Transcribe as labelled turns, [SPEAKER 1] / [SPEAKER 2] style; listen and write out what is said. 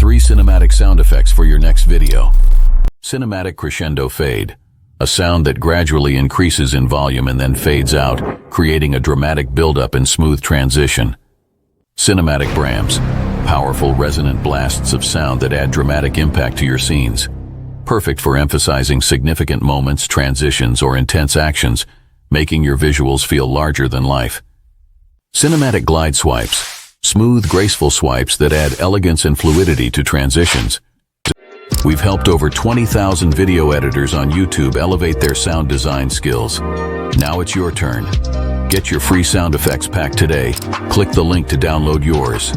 [SPEAKER 1] 3 cinematic sound effects for your next video. Cinematic crescendo fade, a sound that gradually increases in volume and then fades out, creating a dramatic buildup and smooth transition. Cinematic brams, powerful resonant blasts of sound that add dramatic impact to your scenes. Perfect for emphasizing significant moments, transitions, or intense actions, making your visuals feel larger than life. Cinematic glide swipes, smooth, graceful swipes that add elegance and fluidity to transitions. We've helped over 20,000 video editors on YouTube elevate their sound design skills. Now it's your turn. Get your free sound effects pack today. Click the link to download yours.